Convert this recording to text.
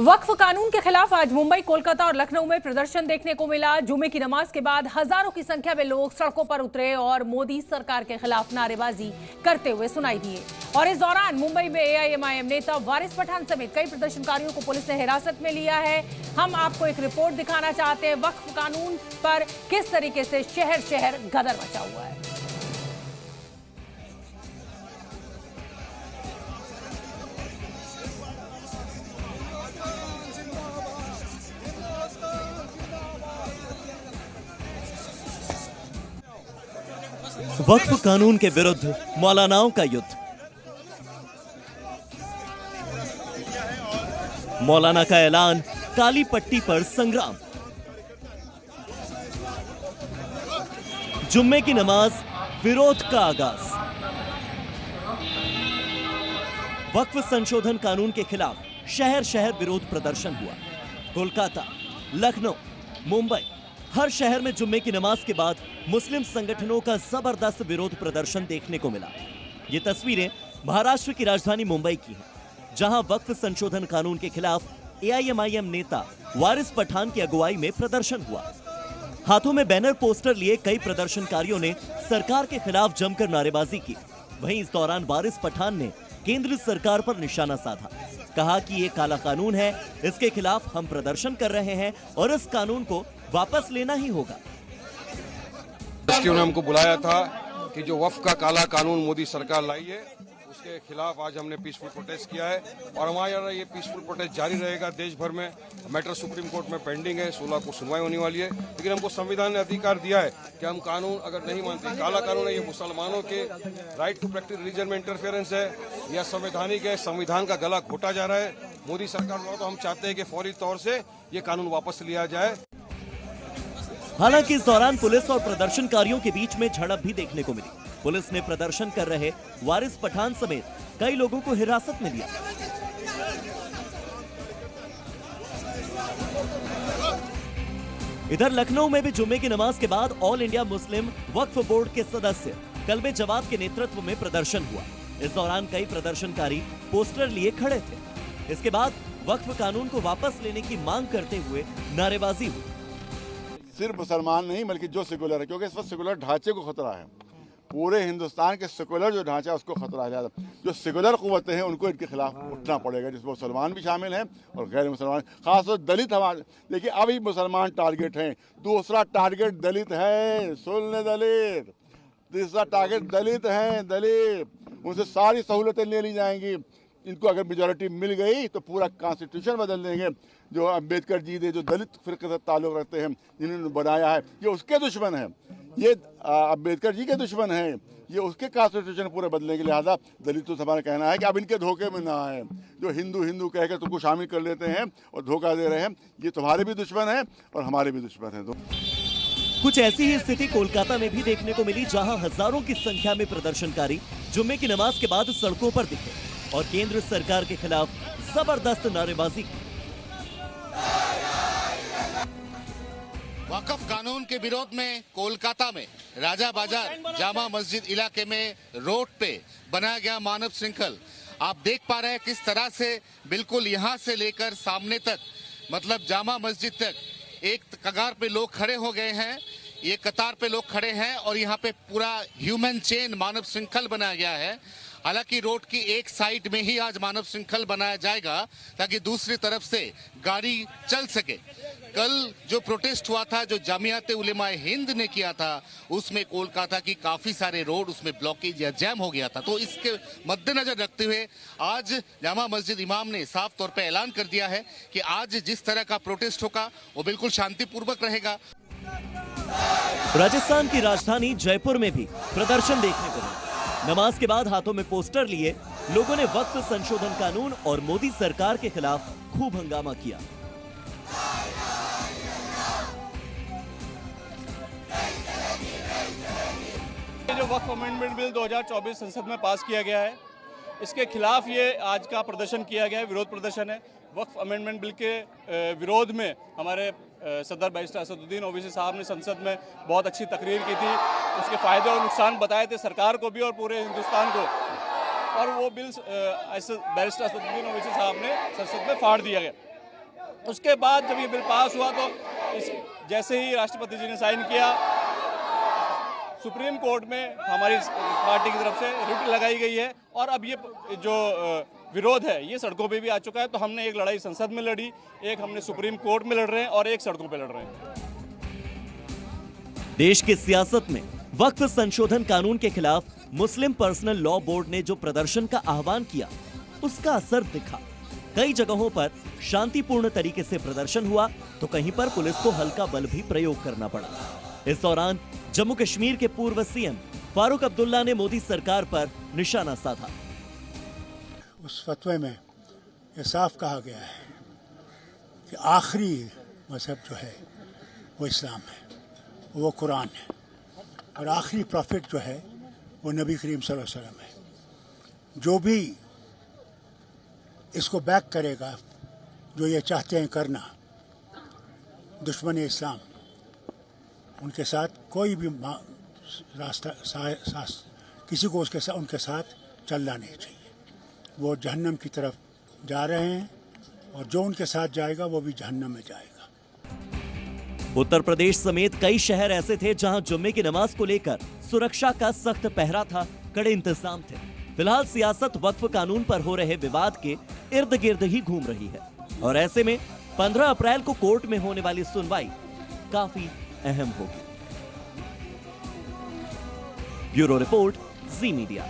वक्फ कानून के खिलाफ आज मुंबई, कोलकाता और लखनऊ में प्रदर्शन देखने को मिला। जुमे की नमाज के बाद हजारों की संख्या में लोग सड़कों पर उतरे और मोदी सरकार के खिलाफ नारेबाजी करते हुए सुनाई दिए। और इस दौरान मुंबई में एआईएमआईएम नेता वारिस पठान समेत कई प्रदर्शनकारियों को पुलिस ने हिरासत में लिया है। हम आपको एक रिपोर्ट दिखाना चाहते हैं, वक्फ कानून पर किस तरीके से शहर शहर गदर मचा हुआ है। वक्फ कानून के विरुद्ध मौलानाओं का युद्ध। मौलाना का ऐलान, काली पट्टी पर संग्राम। जुम्मे की नमाज, विरोध का आगाज। वक्फ संशोधन कानून के खिलाफ शहर शहर विरोध प्रदर्शन हुआ। कोलकाता, लखनऊ, मुंबई, हर शहर में जुम्मे की नमाज के बाद मुस्लिम संगठनों का जबरदस्त विरोध प्रदर्शन देखने को मिला। ये तस्वीरें महाराष्ट्र की राजधानी मुंबई की हैं, जहां वक्फ संशोधन कानून के खिलाफ एआईएमआईएम नेता वारिस पठान की अगुवाई में प्रदर्शन हुआ। हाथों में बैनर पोस्टर लिए कई प्रदर्शनकारियों ने सरकार के खिलाफ जमकर नारेबाजी की। वहीं इस दौरान वारिस पठान ने केंद्र सरकार पर निशाना साधा। कहा कि ये काला कानून है, इसके खिलाफ हम प्रदर्शन कर रहे हैं और इस कानून को वापस लेना ही होगा। उन्होंने हमको बुलाया था कि जो वक्फ का काला कानून मोदी सरकार लाई है उसके खिलाफ आज हमने पीसफुल प्रोटेस्ट किया है और हमारा ये पीसफुल प्रोटेस्ट जारी रहेगा देश भर में। मैटर सुप्रीम कोर्ट में पेंडिंग है, 16 को सुनवाई होने वाली है, लेकिन हमको संविधान ने अधिकार दिया है कि हम कानून अगर नहीं मानते, काला कानून है, ये मुसलमानों के राइट टू प्रैक्टिस रिलीजन में इंटरफेरेंस है या संवैधानिक है, संविधान का गला घोटा जा रहा है मोदी सरकार द्वारा। तो हम चाहते हैं कि फौरी तौर से ये कानून वापस लिया जाए। हालांकि इस दौरान पुलिस और प्रदर्शनकारियों के बीच में झड़प भी देखने को मिली। पुलिस ने प्रदर्शन कर रहे वारिस पठान समेत कई लोगों को हिरासत में लिया। इधर लखनऊ में भी जुम्मे की नमाज के बाद ऑल इंडिया मुस्लिम वक्फ बोर्ड के सदस्य कल्बे जवाद के नेतृत्व में प्रदर्शन हुआ। इस दौरान कई प्रदर्शनकारी पोस्टर लिए खड़े थे। इसके बाद वक्फ कानून को वापस लेने की मांग करते हुए नारेबाजी हुई। सिर्फ मुसलमान नहीं बल्कि जो सेकुलर है, क्योंकि इस वक्त सेकुलर ढांचे को खतरा है। पूरे हिंदुस्तान के सेकुलर जो ढांचा है उसको खतरा है। जो सेकुलर कुव्वतें हैं उनको इनके खिलाफ उठना पड़ेगा, जिसमें मुसलमान भी शामिल हैं और गैर मुसलमान, खासतौर दलित हमारे। देखिए अभी मुसलमान टारगेट हैं, दूसरा टारगेट दलित है। सुन ले दलित, तीसरा टारगेट दलित हैं। दलित, उनसे सारी सहूलतें ले ली जाएंगी। इनको अगर मेजोरिटी मिल गई तो पूरा कॉन्स्टिट्यूशन बदल देंगे। जो अम्बेडकर जी ने जो दलित फिरके से ताल्लुक रखते हैं, जिन्होंने बनाया है, ये उसके दुश्मन हैं। ये अम्बेडकर जी के दुश्मन हैं। ये उसके कॉन्स्टिट्यूशन पूरे बदलने के लिहाजा दलितों से हमारा कहना है कि अब इनके धोखे में ना आए। जो हिंदू हिंदू कहकर तुमको शामिल कर लेते हैं और धोखा दे रहे हैं, ये तुम्हारे भी दुश्मन हैं और हमारे भी दुश्मन हैं। कुछ ऐसी ही स्थिति कोलकाता में भी देखने को मिली, जहां हजारों की संख्या में प्रदर्शनकारी जुम्मे की नमाज के बाद सड़कों पर दिखे और केंद्र सरकार के खिलाफ जबरदस्त नारेबाजी की। वक्फ कानून के विरोध में कोलकाता में राजा बाजार जामा मस्जिद इलाके में रोड पे बनाया गया मानव श्रृंखल। आप देख पा रहे हैं किस तरह से बिल्कुल यहां से लेकर सामने तक, मतलब जामा मस्जिद तक एक कगार पे लोग खड़े हो गए हैं। ये कतार पे लोग खड़े हैं और यहाँ पे पूरा ह्यूमन चेन मानव श्रृंखल बनाया गया है। हालांकि रोड की एक साइड में ही आज मानव श्रृंखल बनाया जाएगा ताकि दूसरी तरफ से गाड़ी चल सके। कल जो प्रोटेस्ट हुआ था, जो जामियात उलेमाए हिंद ने किया था, उसमें कोलकाता की काफी सारे रोड उसमें ब्लॉकेज या जैम हो गया था। तो इसके मद्देनजर रखते हुए आज जामा मस्जिद इमाम ने साफ तौर पर ऐलान कर दिया है कि आज जिस तरह का प्रोटेस्ट होगा वो बिल्कुल शांतिपूर्वक रहेगा। राजस्थान की राजधानी जयपुर में भी प्रदर्शन देखने को मिला। नमाज के बाद हाथों में पोस्टर लिए लोगों ने वक्फ संशोधन कानून और मोदी सरकार के खिलाफ खूब हंगामा किया। जो वक्फ अमेंडमेंट बिल 2024 संसद में पास किया गया है, इसके खिलाफ ये आज का प्रदर्शन किया गया है, विरोध प्रदर्शन है। वक्फ अमेंडमेंट बिल के विरोध में हमारे सदर बैरिस्टर असदुद्दीन ओवैसी साहब ने संसद में बहुत अच्छी तकरीर की थी। उसके फ़ायदे और नुकसान बताए थे सरकार को भी और पूरे हिंदुस्तान को। और वो बिल बैरिस्टर असदुद्दीन ओवैसी साहब ने संसद में फाड़ दिया गया। उसके बाद जब ये बिल पास हुआ तो जैसे ही राष्ट्रपति जी ने साइन किया, सुप्रीम कोर्ट में हमारी पार्टी की तरफ से रिट लगाई गई है और अब ये जो विरोध है ये सड़कों पे भी आ चुका है। तो हमने एक लड़ाई संसद में लड़ी, एक हमने सुप्रीम कोर्ट में लड़ रहे हैं और एक सड़कों पे लड़ रहे हैं। देश की सियासत में वक्फ संशोधन कानून के खिलाफ मुस्लिम पर्सनल लॉ बोर्ड ने जो प्रदर्शन का आह्वान किया, उसका असर दिखा। कई जगहों पर शांतिपूर्ण तरीके से प्रदर्शन हुआ तो कहीं पर पुलिस को हल्का बल भी प्रयोग करना पड़ा। इस दौरान जम्मू कश्मीर के पूर्व सीएम फारूक अब्दुल्ला ने मोदी सरकार पर निशाना साधा। उस फतवे में यह साफ कहा गया है कि आखिरी मजहब जो है वो इस्लाम है, वो कुरान है, और आखिरी प्रॉफिट जो है वो नबी करीम सल्लल्लाहु अलैहि वसल्लम है। जो भी इसको बैक करेगा, जो ये चाहते हैं करना, दुश्मन इस्लाम, उनके साथ कोई भी रास्ता किसी को उनके साथ चलना नहीं चाहिए। वो जहन्नम की तरफ जा रहे हैं और जो उनके साथ जाएगा वो भी जहन्नम में जाएगा। उत्तर प्रदेश समेत कई शहर ऐसे थे जहां जुम्मे की नमाज को लेकर सुरक्षा का सख्त पहरा था, कड़े इंतजाम थे। फिलहाल सियासत वक्फ कानून पर हो रहे विवाद के इर्द गिर्द ही घूम रही है और ऐसे में 15 अप्रैल को कोर्ट में होने वाली सुनवाई काफी अहम होगी। ब्यूरो रिपोर्ट, जी मीडिया।